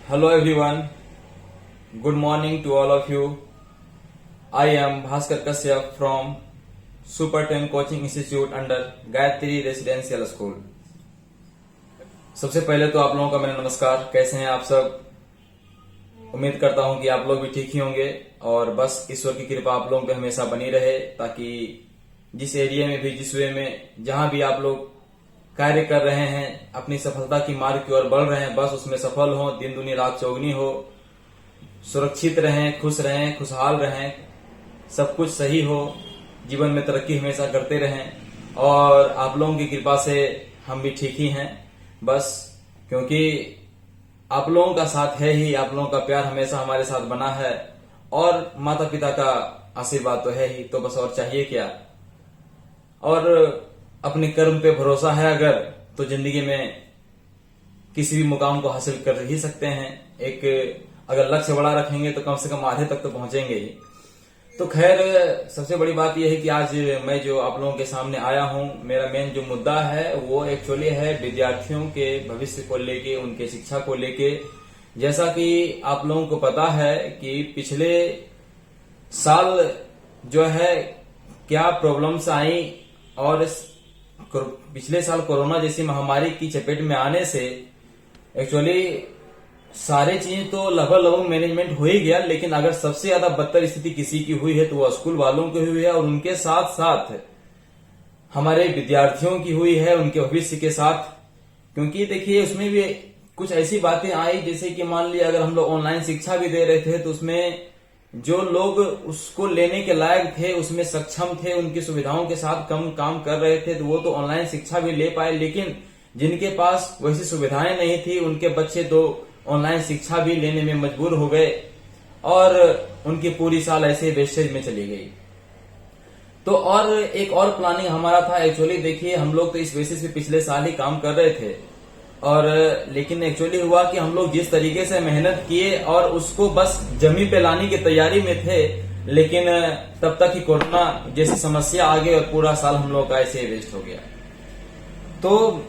Hello everyone. Good morning to all of you. I am Bhaskar Kashyap from Super 10 Coaching Institute under Gayatri residential school. सबसे पहले तो आप लोगों का मेरा नमस्कार। कैसे हैं आप सब? उम्मीद करता हूं कि आप लोग भी ठीक ही होंगे और बस ईश्वर की कृपा आप लोगों पे हमेशा बनी रहे, ताकि जिस एरिया में भी, जिस वे में, जहां भी आप लोग कार्य कर रहे हैं, अपनी सफलता की मार्ग की ओर बढ़ रहे हैं, बस उसमें सफल हो, दिन दुनी रात चौगनी हो, सुरक्षित रहें, खुश रहें, खुशहाल रहें, सब कुछ सही हो, जीवन में तरक्की हमेशा करते रहें। और आप लोगों की कृपा से हम भी ठीक ही हैं, बस क्योंकि आप लोगों का साथ है ही, आप लोगों का प्यार हमेशा हमारे साथ बना है और माता पिता का आशीर्वाद तो है ही, तो बस और चाहिए क्या। और अपने कर्म पे भरोसा है अगर, तो जिंदगी में किसी भी मुकाम को हासिल कर ही सकते हैं। एक अगर लक्ष्य बड़ा रखेंगे तो कम से कम आधे तक तो पहुंचेंगे ही। तो खैर, सबसे बड़ी बात यह है कि आज मैं जो आप लोगों के सामने आया हूं, मेरा मेन जो मुद्दा है वो एक्चुअली है विद्यार्थियों के भविष्य को लेके, उनके शिक्षा को लेके। जैसा कि आप लोगों को पता है कि पिछले साल जो है क्या प्रॉब्लम्स आई, और पिछले साल कोरोना जैसी महामारी की चपेट में आने से एक्चुअली सारे चीजें तो लगभग मैनेजमेंट हो ही गया, लेकिन अगर सबसे ज्यादा बदतर स्थिति किसी की हुई है तो वो स्कूल वालों की हुई है, और उनके साथ साथ हमारे विद्यार्थियों की हुई है, उनके भविष्य के साथ। क्योंकि देखिए, उसमें भी कुछ ऐसी बातें आई, जैसे कि मान लिया अगर हम लोग ऑनलाइन शिक्षा भी दे रहे थे तो उसमें जो लोग उसको लेने के लायक थे, उसमें सक्षम थे, उनकी सुविधाओं के साथ कम काम कर रहे थे, तो वो तो ऑनलाइन शिक्षा भी ले पाए। लेकिन जिनके पास वैसी सुविधाएं नहीं थी, उनके बच्चे तो ऑनलाइन शिक्षा भी लेने में मजबूर हो गए और उनकी पूरी साल ऐसे वेस्टेज में चली गई। तो और एक और प्लानिंग हमारा था एक्चुअली। देखिए, हम लोग तो इस बेसिस पे पिछले साल ही काम कर रहे थे, और लेकिन एक्चुअली हुआ कि हम लोग जिस तरीके से मेहनत किए और उसको बस जमी पे लाने की तैयारी में थे, लेकिन तब तक ही कोरोना जैसी समस्या आ गई और पूरा साल हम लोग का ऐसे वेस्ट हो गया। तो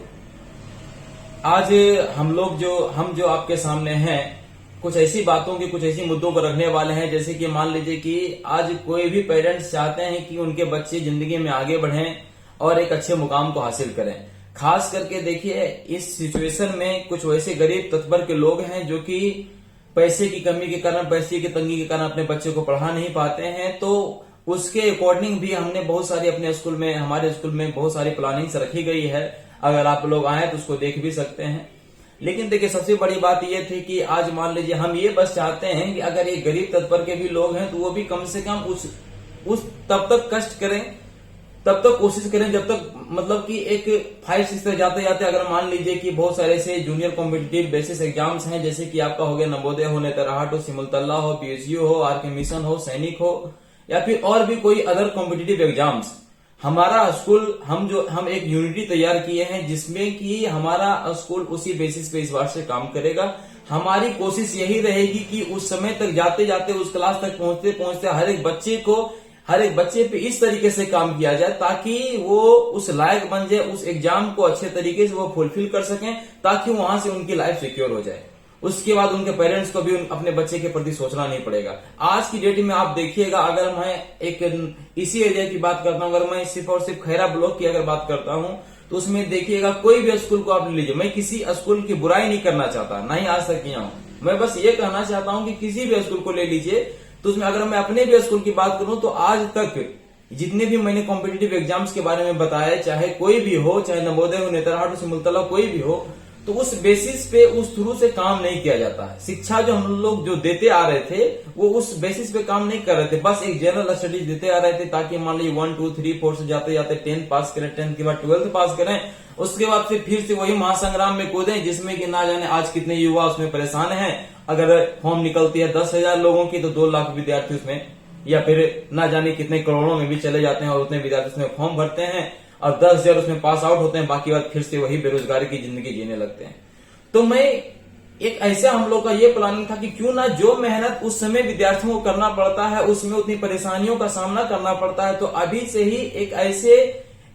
आज हम जो आपके सामने हैं, कुछ ऐसी बातों की, कुछ ऐसी मुद्दों को रखने वाले हैं। जैसे कि मान लीजिए कि आज कोई भी पेरेंट्स चाहते हैं कि उनके बच्चे जिंदगी में आगे बढ़ें और एक अच्छे मुकाम को हासिल करें। खास करके देखिए, इस सिचुएशन में कुछ वैसे गरीब तत्वर के लोग हैं जो कि पैसे की कमी के कारण, पैसे की तंगी के कारण अपने बच्चे को पढ़ा नहीं पाते हैं। तो उसके अकॉर्डिंग भी हमने बहुत सारी अपने स्कूल में, हमारे स्कूल में बहुत सारी प्लानिंग्स रखी गई है। अगर आप लोग आए तो उसको देख भी सकते हैं। लेकिन देखिए, सबसे बड़ी बात यह थी कि आज मान लीजिए हम ये बस चाहते हैं कि अगर ये गरीब तत्वर के भी लोग हैं तो वो भी कम से कम उस तब तक कष्ट करें, तब तक कोशिश करें जब तक, मतलब कि एक 5-6 तक जाते जाते अगर मान लीजिए कि बहुत सारे ऐसे जूनियर कॉम्पिटिटिव बेसिस एग्जाम्स हैं, जैसे कि आपका हो गया नवोदय हो, नेतरहाट हो, सिमुलतल्ला हो, पीएसयू हो, आरके मिशन हो, सैनिक हो, या फिर और भी कोई अदर कॉम्पिटिटिव एग्जाम्स। हमारा स्कूल, हम एक यूनिटी तैयार किए हैं जिसमें कि हमारा स्कूल उसी बेसिस पे इस बार से काम करेगा। हमारी कोशिश यही रहेगी कि उस समय तक जाते जाते, उस क्लास तक पहुंचते पहुंचते हर एक बच्चे पे इस तरीके से काम किया जाए ताकि वो उस लायक बन जाए, उस एग्जाम को अच्छे तरीके से वो फुलफिल कर सकें, ताकि वहां से उनकी लाइफ सिक्योर हो जाए। उसके बाद उनके पेरेंट्स को भी अपने बच्चे के प्रति सोचना नहीं पड़ेगा। आज की डेट में आप देखिएगा, अगर मैं एक इसी एरिया की बात करता हूं, अगर मैं सिर्फ और सिर्फ खैरा ब्लॉक की अगर बात करता हूं, तो उसमें देखिएगा कोई भी स्कूल को आप ले लीजिए। मैं किसी स्कूल की बुराई नहीं करना चाहता, ना ही आज तक किया हूं। मैं बस ये कहना चाहता हूं कि किसी भी स्कूल को ले लीजिए, तो उसमें अगर मैं अपने भी स्कूल की बात करूं तो आज तक जितने भी मैंने कॉम्पिटिटिव एग्जाम्स के बारे में बताया, चाहे कोई भी हो, चाहे नवोदय हो, नेतरहाट हो, सिमुलतला, कोई भी हो, तो उस बेसिस पे, उस थ्रू से काम नहीं किया जाता है। शिक्षा जो हम लोग जो देते आ रहे थे वो उस बेसिस पे काम नहीं कर रहे थे, बस एक जनरल स्टडीज देते आ रहे थे, ताकि मान लीजिए 1, 2, 3, 4 से जाते जाते 10 पास करें, 10 के बाद 12th पास करें, उसके बाद फिर से वही महासंग्राम में कूदें जिसमें कि ना जाने आज कितने युवा उसमें परेशान हैं। अगर फॉर्म निकलती है 10,000 लोगों की तो 2 लाख विद्यार्थी उसमें, या फिर ना जाने कितने करोड़ों में भी चले जाते हैं और उतने विद्यार्थी उसमें फॉर्म भरते हैं और 10,000 उसमें पास आउट होते हैं, बाकी बात फिर से वही बेरोजगारी की जिंदगी जीने लगते हैं। तो मैं एक ऐसा हम लोग का ये प्लानिंग था कि क्यों ना जो मेहनत उस समय विद्यार्थियों को करना पड़ता है, उसमें उतनी परेशानियों का सामना करना पड़ता है, तो अभी से ही एक ऐसे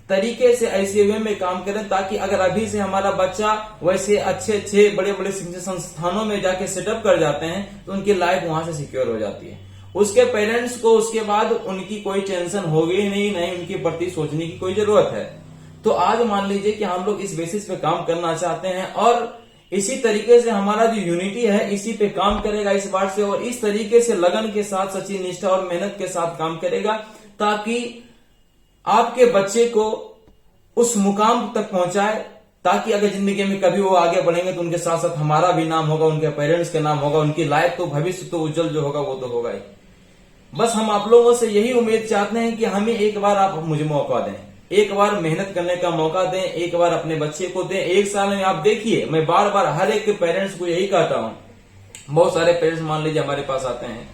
तरीके से ऐसे वे में काम करें ताकि अगर अभी से हमारा बच्चा वैसे अच्छे अच्छे बड़े बड़े शिक्षण संस्थानों में जाके सेटअप कर जाते हैं तो उनकी लाइफ वहां से सिक्योर हो जाती है। उसके पेरेंट्स को उसके बाद उनकी कोई टेंशन होगी नहीं, नहीं उनके प्रति सोचने की कोई जरूरत है। तो आज मान लीजिए कि हम लोग इस बेसिस पे काम करना चाहते हैं और इसी तरीके से हमारा जो यूनिटी है इसी पे काम करेगा इस बार से, और इस तरीके से लगन के साथ, सच्ची निष्ठा और मेहनत के साथ काम करेगा ताकि आपके बच्चे को उस मुकाम तक पहुंचाए, ताकि अगर जिंदगी में कभी वो आगे बढ़ेंगे तो उनके साथ साथ हमारा भी नाम होगा, उनके पेरेंट्स के नाम होगा, उनकी लाइफ तो भविष्य तो उज्जवल जो होगा वो तो होगा ही। बस हम आप लोगों से यही उम्मीद चाहते हैं कि हमें एक बार आप मुझे मौका दें, एक बार मेहनत करने का मौका दें, एक बार अपने बच्चे को दें। एक साल में आप देखिए, मैं बार बार हर एक पेरेंट्स को यही कहता हूं। बहुत सारे पेरेंट्स मान लीजिए हमारे पास आते हैं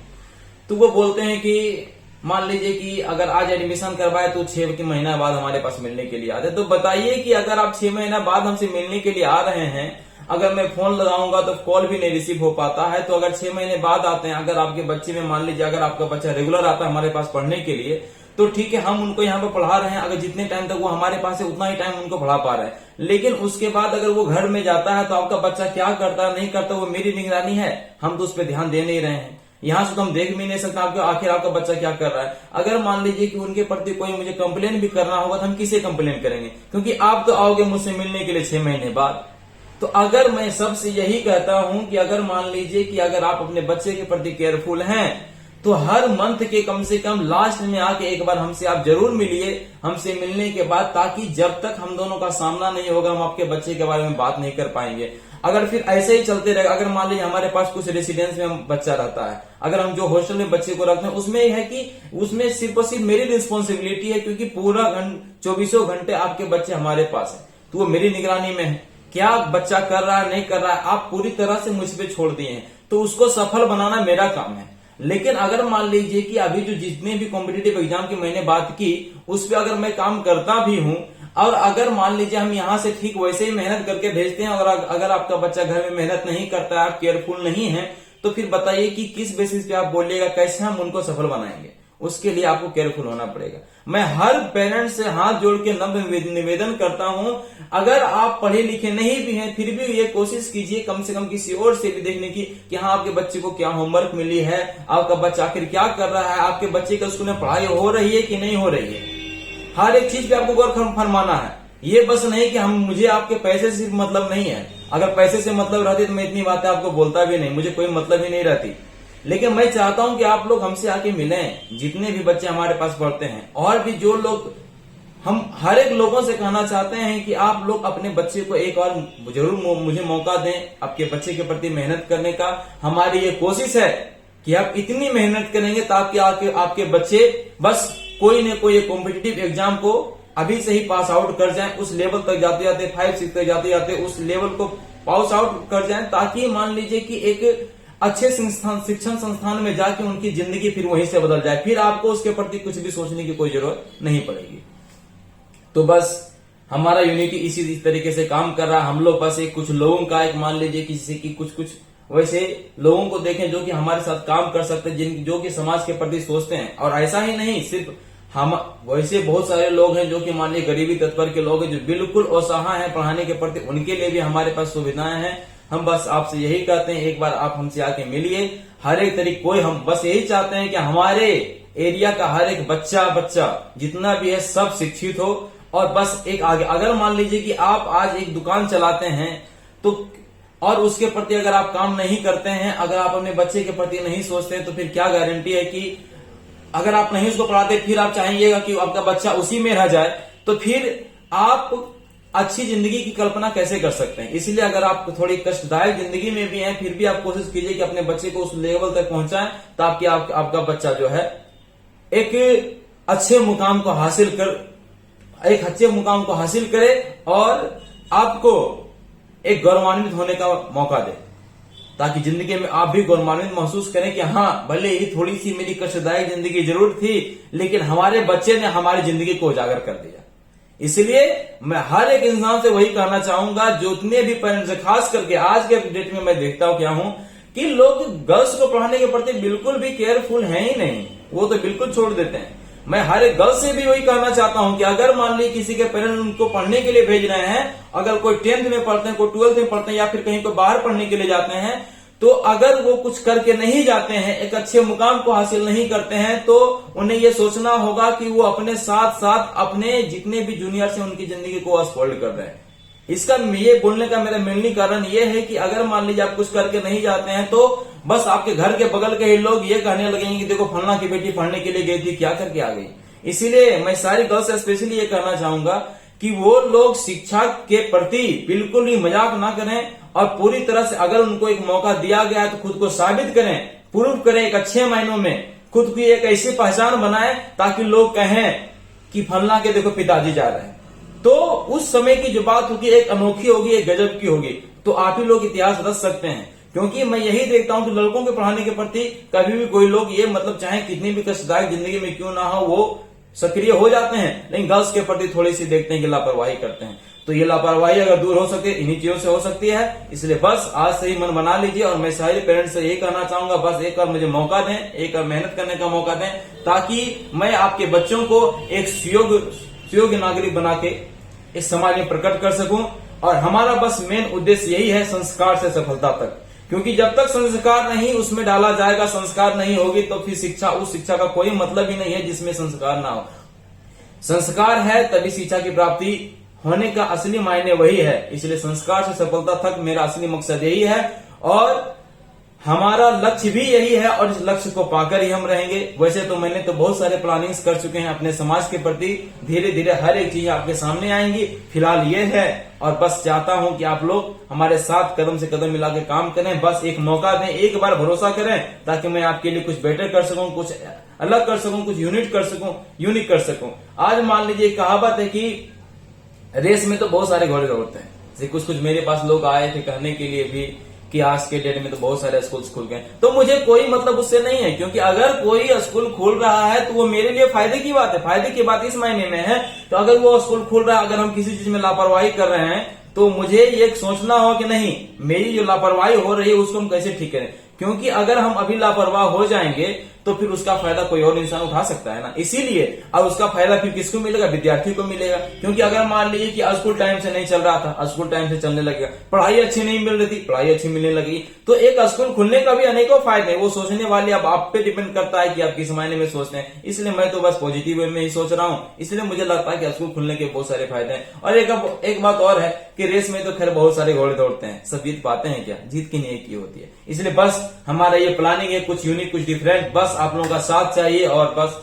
तो वो बोलते हैं कि मान लीजिए कि अगर आज एडमिशन करवाए तो 6 महीना बाद हमारे पास मिलने के लिए आते। तो बताइए कि अगर आप 6 महीना बाद हमसे मिलने के लिए आ रहे हैं, अगर मैं फोन लगाऊंगा तो कॉल भी नहीं रिसीव हो पाता है, तो अगर 6 महीने बाद आते हैं, अगर आपके बच्चे में मान लीजिए अगर आपका बच्चा रेगुलर आता है हमारे पास पढ़ने के लिए तो ठीक है, हम उनको यहाँ पे पढ़ा रहे हैं, अगर जितने टाइम तक वो हमारे पास है उतना ही टाइम उनको पढ़ा पा रहे हैं। लेकिन उसके बाद अगर वो घर में जाता है तो आपका बच्चा क्या करता है नहीं करता वो मेरी निगरानी है, हम तो उस पर ध्यान दे नहीं रहे हैं। यहाँ से तो हम देख भी नहीं सकते आपको आखिर आपका बच्चा क्या कर रहा है। अगर मान लीजिए कि उनके प्रति कोई मुझे कंप्लेन भी करना होगा तो हम किसे कंप्लेन करेंगे, क्योंकि आप तो आओगे मुझसे मिलने के लिए 6 महीने बाद। तो अगर मैं सबसे यही कहता हूं कि अगर मान लीजिए कि अगर आप अपने बच्चे के प्रति केयरफुल हैं तो हर मंथ के कम से कम लास्ट में आके एक बार हमसे आप जरूर मिलिए, हमसे मिलने के बाद, ताकि जब तक हम दोनों का सामना नहीं होगा हम आपके बच्चे के बारे में बात नहीं कर पाएंगे। अगर फिर ऐसे ही चलते रहेगा, अगर मान लीजिए हमारे पास कुछ रेसिडेंस में हम बच्चा रहता है, अगर हम जो हॉस्टल में बच्चे को रखते हैं उसमें यह है कि उसमें सिर्फ और सिर्फ मेरी रिस्पॉन्सिबिलिटी है, क्योंकि पूरा 24 घंटे आपके बच्चे हमारे पास है तो वो मेरी निगरानी में है। क्या बच्चा कर रहा है नहीं कर रहा है आप पूरी तरह से मुझ पे छोड़ दिए हैं, तो उसको सफल बनाना मेरा काम है। लेकिन अगर मान लीजिए कि अभी जो जितने भी कॉम्पिटिटिव एग्जाम की मैंने बात की उस पर अगर मैं काम करता भी हूं, और अगर मान लीजिए हम यहाँ से ठीक वैसे ही मेहनत करके भेजते हैं और अगर आपका बच्चा घर में मेहनत नहीं करता है, आप केयरफुल नहीं है, तो फिर बताइए कि किस बेसिस पे आप बोलिएगा, कैसे हम उनको सफल बनाएंगे। उसके लिए आपको केयरफुल होना पड़ेगा। मैं हर पेरेंट्स से हाथ जोड़ के नम्र निवेदन करता हूं, अगर आप पढ़े लिखे नहीं भी हैं फिर भी ये कोशिश कीजिए कम से कम किसी और से भी देखने की कि हाँ आपके बच्चे को क्या होमवर्क मिली है, आपका बच्चा आखिर क्या कर रहा है, आपके बच्चे का स्कूल में पढ़ाई हो रही है कि नहीं हो रही है। हर एक चीज पे आपको गौर फरमाना है। ये बस नहीं कि हम मुझे आपके पैसे से मतलब नहीं है, अगर पैसे से मतलब रहती तो मैं इतनी बातें आपको बोलता भी नहीं, मुझे कोई मतलब ही नहीं रहती। लेकिन मैं चाहता हूं कि आप लोग हमसे आके मिलें, जितने भी बच्चे हमारे पास पढ़ते हैं, और भी जो लोग, हम हर एक लोगों से कहना चाहते हैं कि आप लोग अपने बच्चे को एक और जरूर मुझे मौका दें आपके बच्चे के प्रति मेहनत करने का। हमारी ये कोशिश है कि आप इतनी मेहनत करेंगे ताकि आपके बच्चे बस कोई न कोई कॉम्पिटिटिव एग्जाम को अभी से ही पास आउट कर जाएं, उस लेवल तक जाते जाते 5-6 तक जाते जाते उस लेवल को पास आउट कर जाएं, ताकि मान लीजिए कि एक अच्छे शिक्षण संस्थान में जाके उनकी जिंदगी फिर वहीं से बदल जाए, फिर आपको उसके प्रति कुछ भी सोचने की कोई जरूरत नहीं पड़ेगी। तो बस हमारा यूनिटी इसी तरीके से काम कर रहा है। हम लोग बस एक कुछ लोगों का एक मान लीजिए किसी की कुछ वैसे लोगों को देखें जो कि हमारे साथ काम कर सकते हैं, जो कि समाज के प्रति सोचते हैं। और ऐसा ही नहीं, सिर्फ हम वैसे बहुत सारे लोग हैं जो कि मान लीजिए गरीबी तत्पर के लोग हैं जो बिल्कुल असहाय हैं पढ़ाने के प्रति, उनके लिए भी हमारे पास सुविधाएं हैं। हम बस आपसे यही कहते हैं एक बार आप हमसे आके मिलिए। हर एक तरीके कोई हम बस यही चाहते हैं कि हमारे एरिया का हर एक बच्चा जितना भी है सब शिक्षित हो। और बस एक आगे अगर मान लीजिए कि आप आज एक दुकान चलाते हैं तो, और उसके प्रति अगर आप काम नहीं करते हैं, अगर आप अपने बच्चे के प्रति नहीं सोचते हैं, तो फिर क्या गारंटी है कि अगर आप नहीं उसको पढ़ाते फिर आप चाहेंगे कि आपका बच्चा उसी में रह जाए, तो फिर आप अच्छी जिंदगी की कल्पना कैसे कर सकते हैं। इसलिए अगर आप थोड़ी कष्टदायक जिंदगी में भी हैं फिर भी आप कोशिश कीजिए कि अपने बच्चे को उस लेवल तक पहुंचाएं ताकि आपका बच्चा जो है एक अच्छे मुकाम को हासिल करे और आपको एक गौरवान्वित होने का मौका दे, ताकि जिंदगी में आप भी गौरवान्वित महसूस करें कि हाँ भले ही थोड़ी सी मेरी कष्टदायक जिंदगी जरूर थी लेकिन हमारे बच्चे ने हमारी जिंदगी को उजागर कर दिया। इसलिए मैं हर एक इंसान से वही कहना चाहूंगा, जितने भी पेरेंट्स, खास करके आज के डेट में मैं देखता हूं क्या हूं कि लोग गर्ल्स को पढ़ाने के प्रति बिल्कुल भी केयरफुल हैं ही नहीं, वो तो बिल्कुल छोड़ देते हैं। मैं हर एक गर्ल से भी वही कहना चाहता हूं कि अगर मान ली किसी के पेरेंट्स उनको पढ़ने के लिए भेज रहे हैं, अगर कोई 10th में पढ़ते हैं, कोई 12th में पढ़ते हैं या फिर कहीं को बाहर पढ़ने के लिए जाते हैं, तो अगर वो कुछ करके नहीं जाते हैं, एक अच्छे मुकाम को हासिल नहीं करते हैं, तो उन्हें ये सोचना होगा कि वो अपने साथ साथ अपने जितने भी जूनियर से उनकी जिंदगी को अस्पॉइल कर रहे हैं। इसका ये बोलने का मेरा मेनली कारण ये है कि अगर मान लीजिए आप कुछ करके नहीं जाते हैं, तो बस आपके घर के बगल के ही लोग ये कहने लगेंगे कि देखो फलना की बेटी पढ़ने के लिए गई थी, क्या करके आ गई। इसीलिए मैं सारी गर्ल्स से स्पेशली ये कहना चाहूंगा कि वो लोग शिक्षा के प्रति बिल्कुल भी मजाक ना करें और पूरी तरह से अगर उनको एक मौका दिया गया है तो खुद को साबित करें, प्रूव करें, एक अच्छे मायनों में खुद की एक ऐसी पहचान बनाएं ताकि लोग कहें कि फलना के देखो पिताजी जा रहे हैं। तो उस समय की जो बात होगी एक अनोखी होगी, एक गजब की होगी, तो आप ही लोग इतिहास रच सकते हैं। क्योंकि मैं यही देखता हूं कि लड़कों के पढ़ाने के प्रति कभी भी कोई लोग ये मतलब चाहे कितनी भी कष्टदायक जिंदगी में क्यों ना हो वो सक्रिय हो जाते हैं, लेकिन गर्ल्स के प्रति थोड़ी सी देखते हैं कि लापरवाही करते हैं। तो ये लापरवाही अगर दूर हो सके इन्हीं चीजों से हो सकती है। इसलिए बस आज से ही मन बना लीजिए और मैं सारे पेरेंट्स से यही कहना चाहूंगा, बस एक बार मुझे मौका दें, एक बार मेहनत करने का मौका दें, ताकि मैं आपके बच्चों को एक सुयोग्य नागरिक बना के इस समाज में प्रकट कर सकूं। और हमारा बस मेन उद्देश्य यही है, संस्कार से सफलता तक। क्योंकि जब तक संस्कार नहीं उसमें डाला जाएगा, संस्कार नहीं होगी, तो फिर शिक्षा, उस शिक्षा का कोई मतलब ही नहीं है जिसमें संस्कार ना हो। संस्कार है तभी शिक्षा की प्राप्ति होने का असली मायने वही है। इसलिए संस्कार से सफलता तक मेरा असली मकसद यही है और हमारा लक्ष्य भी यही है और इस लक्ष्य को पाकर ही हम रहेंगे। वैसे तो मैंने तो बहुत सारे प्लानिंग्स कर चुके हैं अपने समाज के प्रति, धीरे धीरे हर एक चीज आपके सामने आएंगी। फिलहाल ये है और बस चाहता हूं कि आप लोग हमारे साथ कदम से कदम मिला के काम करें, बस एक मौका दें, एक बार भरोसा करें, ताकि मैं आपके लिए कुछ बेटर कर सकूं, कुछ अलग कर सकूं, कुछ यूनिक कर सकूं। आज मान लीजिए कहावत है कि रेस में तो बहुत सारे घोड़े दौड़ते हैं। जैसे कुछ मेरे पास लोग आए थे कहने के लिए भी कि आज के डेट में तो बहुत सारे स्कूल खुल गए, तो मुझे कोई मतलब उससे नहीं है। क्योंकि अगर कोई स्कूल खुल रहा है तो वो मेरे लिए फायदे की बात है। फायदे की बात इस मायने में है तो अगर वो स्कूल खुल रहा है, अगर हम किसी चीज में लापरवाही कर रहे हैं तो मुझे ये सोचना हो कि नहीं, मेरी जो लापरवाही हो रही है उसको हम कैसे ठीक करें। क्योंकि अगर हम अभी लापरवाह हो जाएंगे तो फिर उसका फायदा कोई और इंसान उठा सकता है ना। इसीलिए अब उसका फायदा फिर किसको मिलेगा, विद्यार्थी को मिलेगा। क्योंकि अगर मान लीजिए कि स्कूल टाइम से नहीं चल रहा था, स्कूल टाइम से चलने लगेगा, पढ़ाई अच्छी नहीं मिल रही थी, पढ़ाई अच्छी मिलने लगी, तो एक स्कूल खुलने का भी अनेकों फायदे हैं। वो सोचने वाले अब आप पे डिपेंड करता है कि आप किस मायने में सोचते हैं। इसलिए मैं तो बस पॉजिटिव वे में ही सोच रहा हूँ। इसलिए मुझे लगता है कि स्कूल खुलने के बहुत सारे फायदे हैं। और एक बात और है कि रेस में तो खैर बहुत सारे घोड़े दौड़ते हैं, सब जीत पाते हैं क्या, जीत की नहीं की होती है। इसलिए बस हमारा ये प्लानिंग है कुछ यूनिक, कुछ डिफरेंट, बस आप लोगों का साथ चाहिए और बस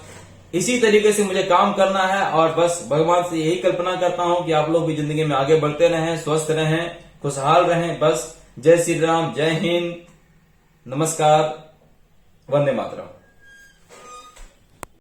इसी तरीके से मुझे काम करना है। और बस भगवान से यही कल्पना करता हूं कि आप लोग भी जिंदगी में आगे बढ़ते रहें, स्वस्थ रहें, खुशहाल रहें। बस जय श्री राम, जय हिंद, नमस्कार, वंदे मातरम।